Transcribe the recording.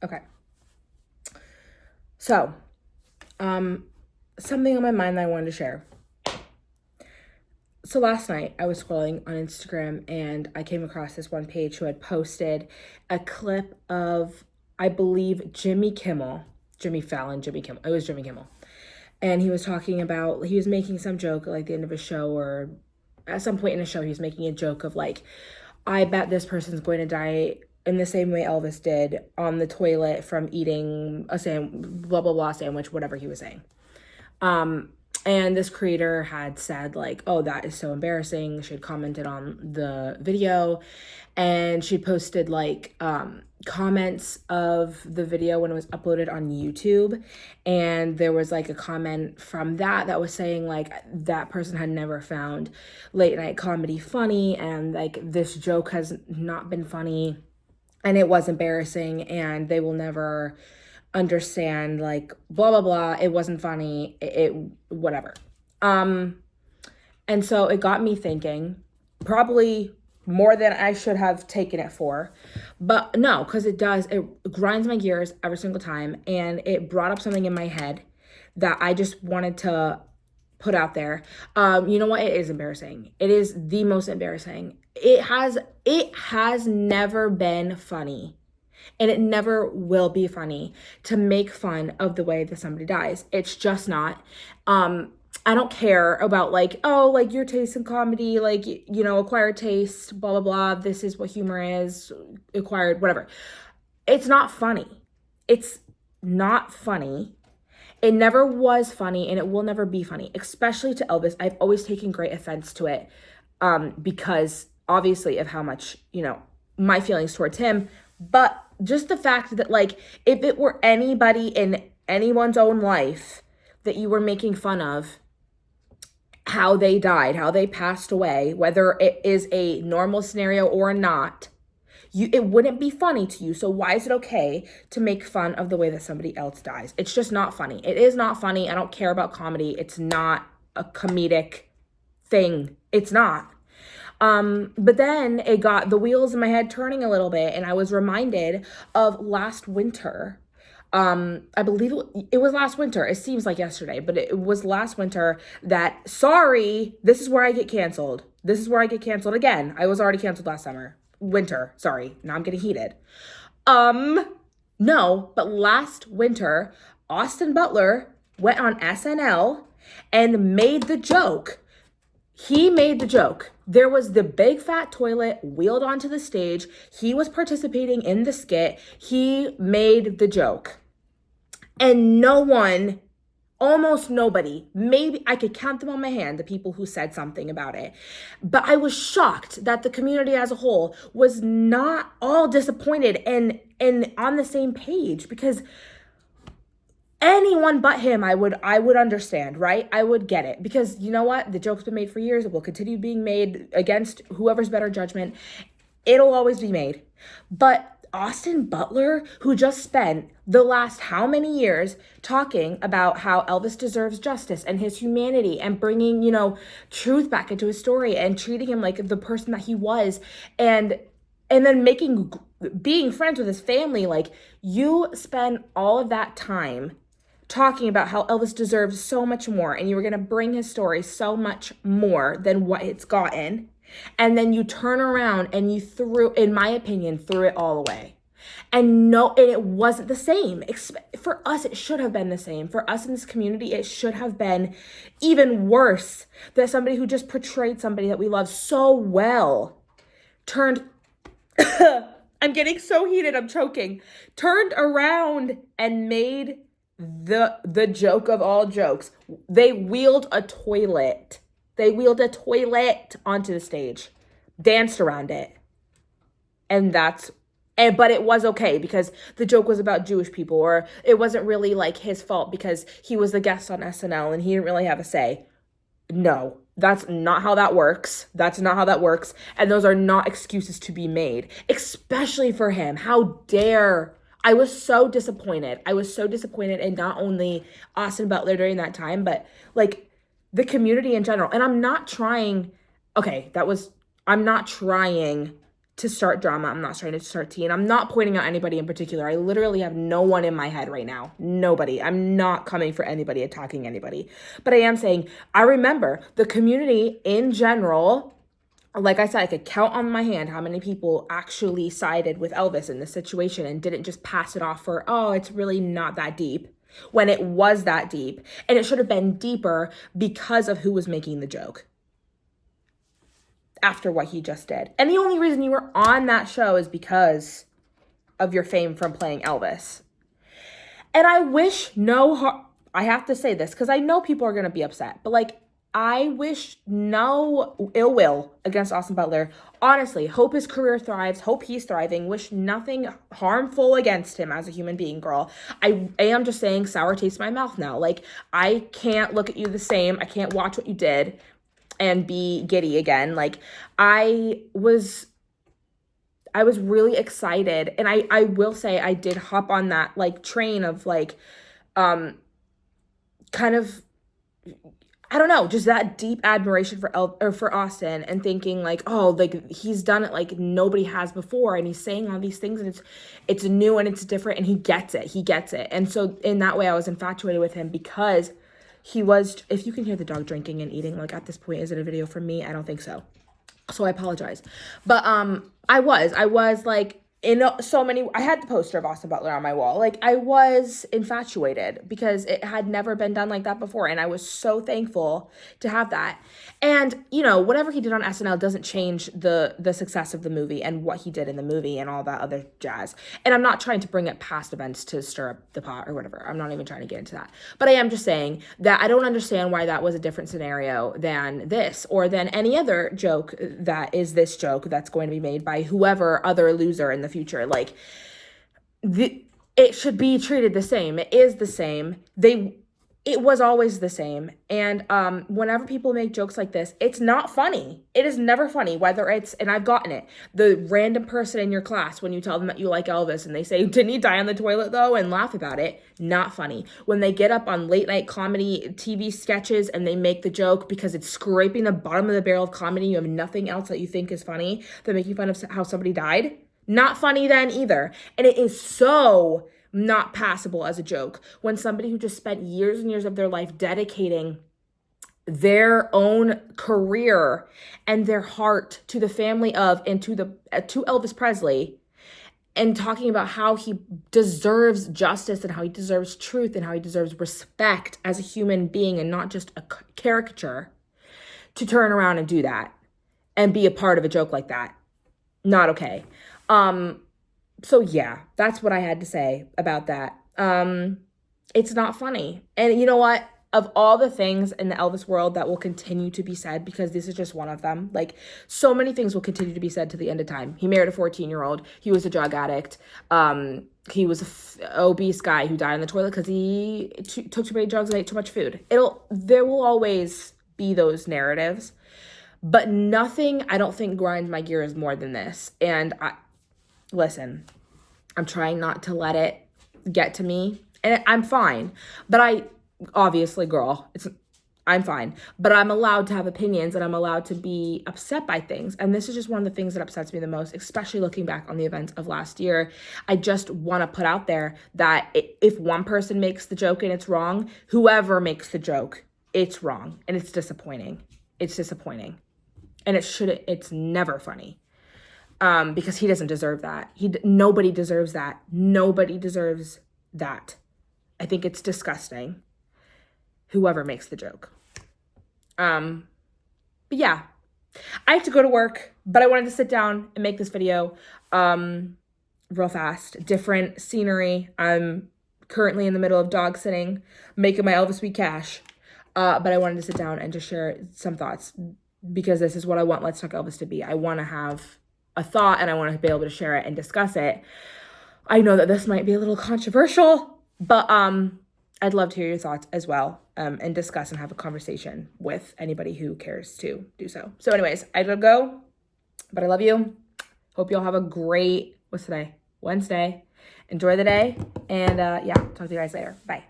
Okay. So, something on my mind that I wanted to share. So last night I was scrolling on Instagram and I came across this one page who had posted a clip of, I believe, Jimmy Kimmel, Jimmy Fallon, Jimmy Kimmel. It was Jimmy Kimmel. And he was talking about, he was making some joke at like the end of a show, or at some point in a show, he was making a joke of like, I bet this person's going to die in the same way Elvis did on the toilet from eating a blah, blah, blah sandwich, whatever he was saying. And this creator had said like, oh, that is so embarrassing. She had commented on the video and she posted like comments of the video when it was uploaded on YouTube. And there was like a comment from that was saying like that person had never found late night comedy funny, and like this joke has not been funny and it was embarrassing and they will never understand, like blah blah blah, it wasn't funny, it whatever. And so it got me thinking, probably more than I should have taken it for, but no, because it grinds my gears every single time, and it brought up something in my head that I just wanted to put out there. You know what? It is embarrassing. It is the most embarrassing. It has never been funny, and it never will be funny to make fun of the way that somebody dies. It's just not. I don't care about like, oh, like your taste in comedy, like, you know, acquired taste, blah, blah, blah. This is what humor is, acquired, whatever. It's not funny. It's not funny. It never was funny, and it will never be funny, especially to Elvis. I've always taken great offense to it because obviously of how much, you know, my feelings towards him. But just the fact that, like, if it were anybody in anyone's own life that you were making fun of, how they died, how they passed away, whether it is a normal scenario or not, it wouldn't be funny to you. So why is it okay to make fun of the way that somebody else dies? It's just not funny. It is not funny. I don't care about comedy. It's not a comedic thing. It's not. But then it got the wheels in my head turning a little bit, and I was reminded of last winter. I believe it was last winter. It seems like yesterday, but it was last winter that, sorry, this is where I get canceled. This is where I get canceled again. I was already canceled last winter. Sorry. Now I'm getting heated. No, but last winter, Austin Butler went on SNL and made the joke. He made the joke. There was the big fat toilet wheeled onto the stage. He was participating in the skit. He made the joke. And no one, almost nobody, maybe I could count them on my hand, the people who said something about it. But I was shocked that the community as a whole was not all disappointed and on the same page, because anyone but him, I would understand, right? I would get it, because you know what? The joke's been made for years. It will continue being made against whoever's better judgment. It'll always be made. But Austin Butler, who just spent the last how many years talking about how Elvis deserves justice and his humanity and bringing, you know, truth back into his story and treating him like the person that he was, and then being friends with his family, like, you spend all of that time talking about how Elvis deserves so much more, and you were going to bring his story so much more than what it's gotten. And then you turn around and you in my opinion, threw it all away. And it wasn't the same. For us, it should have been the same. For us in this community, it should have been even worse that somebody who just portrayed somebody that we love so well turned, I'm getting so heated, I'm choking, turned around and made the joke of all jokes. They wheeled a toilet. They wheeled a toilet onto the stage, danced around it. But it was okay because the joke was about Jewish people, or it wasn't really like his fault because he was the guest on SNL and he didn't really have a say. No, that's not how that works. That's not how that works. And those are not excuses to be made, especially for him. How dare. I was so disappointed. I was so disappointed in not only Austin Butler during that time, but like the community in general. And I'm not trying to start drama. I'm not trying to start tea. And I'm not pointing out anybody in particular. I literally have no one in my head right now. Nobody. I'm not coming for anybody, attacking anybody. But I am saying, I remember the community in general. Like I said, I could count on my hand how many people actually sided with Elvis in this situation and didn't just pass it off for, oh, it's really not that deep, when it was that deep. And it should have been deeper because of who was making the joke after what he just did. And the only reason you were on that show is because of your fame from playing Elvis. And I wish I have to say this because I know people are going to be upset, but like, I wish no ill will against Austin Butler. Honestly, hope his career thrives. Hope he's thriving. Wish nothing harmful against him as a human being, girl. I am just saying sour taste in my mouth now. Like, I can't look at you the same. I can't watch what you did and be giddy again. Like, I was really excited. And I will say I did hop on that, like, train of, like, kind of, I don't know, just that deep admiration for Austin, and thinking like, oh, like he's done it like nobody has before, and he's saying all these things, and it's new and it's different, and he gets it. And so in that way, I was infatuated with him because he was. If you can hear the dog drinking and eating, like at this point, is it a video from me? I don't think so. So I apologize, but I was like. I had the poster of Austin Butler on my wall. Like, I was infatuated because it had never been done like that before. And I was so thankful to have that. And, you know, whatever he did on SNL doesn't change the success of the movie and what he did in the movie and all that other jazz. And I'm not trying to bring up past events to stir up the pot or whatever. I'm not even trying to get into that. But I am just saying that I don't understand why that was a different scenario than this or than any other joke that is this joke that's going to be made by whoever other loser in the future. Like, it should be treated the same. It is the same. It was always the same. And whenever people make jokes like this, it's not funny. It is never funny, whether it's, and I've gotten it, the random person in your class when you tell them that you like Elvis and they say, didn't he die on the toilet though? And laugh about it. Not funny. When they get up on late night comedy TV sketches and they make the joke because it's scraping the bottom of the barrel of comedy, you have nothing else that you think is funny, that make you fun of how somebody died. Not funny then either. And it is so not passable as a joke when somebody who just spent years and years of their life dedicating their own career and their heart to the family of and to Elvis Presley, and talking about how he deserves justice and how he deserves truth and how he deserves respect as a human being and not just a caricature, to turn around and do that and be a part of a joke like that. Not okay. So yeah, that's what I had to say about that. It's not funny. And you know what? Of all the things in the Elvis world that will continue to be said, because this is just one of them, like so many things will continue to be said to the end of time. He married a 14-year-old. He was a drug addict. He was an obese guy who died in the toilet because he took too many drugs and ate too much food. There will always be those narratives, but nothing, I don't think, grinds my gears more than this. And listen, I'm trying not to let it get to me, and I'm fine. But obviously, girl, I'm fine. But I'm allowed to have opinions, and I'm allowed to be upset by things. And this is just one of the things that upsets me the most, especially looking back on the events of last year. I just want to put out there that if one person makes the joke and it's wrong, whoever makes the joke, it's wrong, and it's disappointing. It's disappointing, and it's never funny. Because he doesn't deserve that. Nobody deserves that. Nobody deserves that. I think it's disgusting. Whoever makes the joke. But yeah, I have to go to work, but I wanted to sit down and make this video, real fast. Different scenery. I'm currently in the middle of dog sitting, making my Elvis week cash. But I wanted to sit down and just share some thoughts, because this is what I want Let's Talk Elvis to be. I want to have a thought, and I want to be able to share it and discuss it. I know that this might be a little controversial, but I'd love to hear your thoughts as well, and discuss and have a conversation with anybody who cares to do so. So anyways, I gotta go, but I love you. Hope you all have a great, what's today? Wednesday. Enjoy the day, and yeah, talk to you guys later. Bye.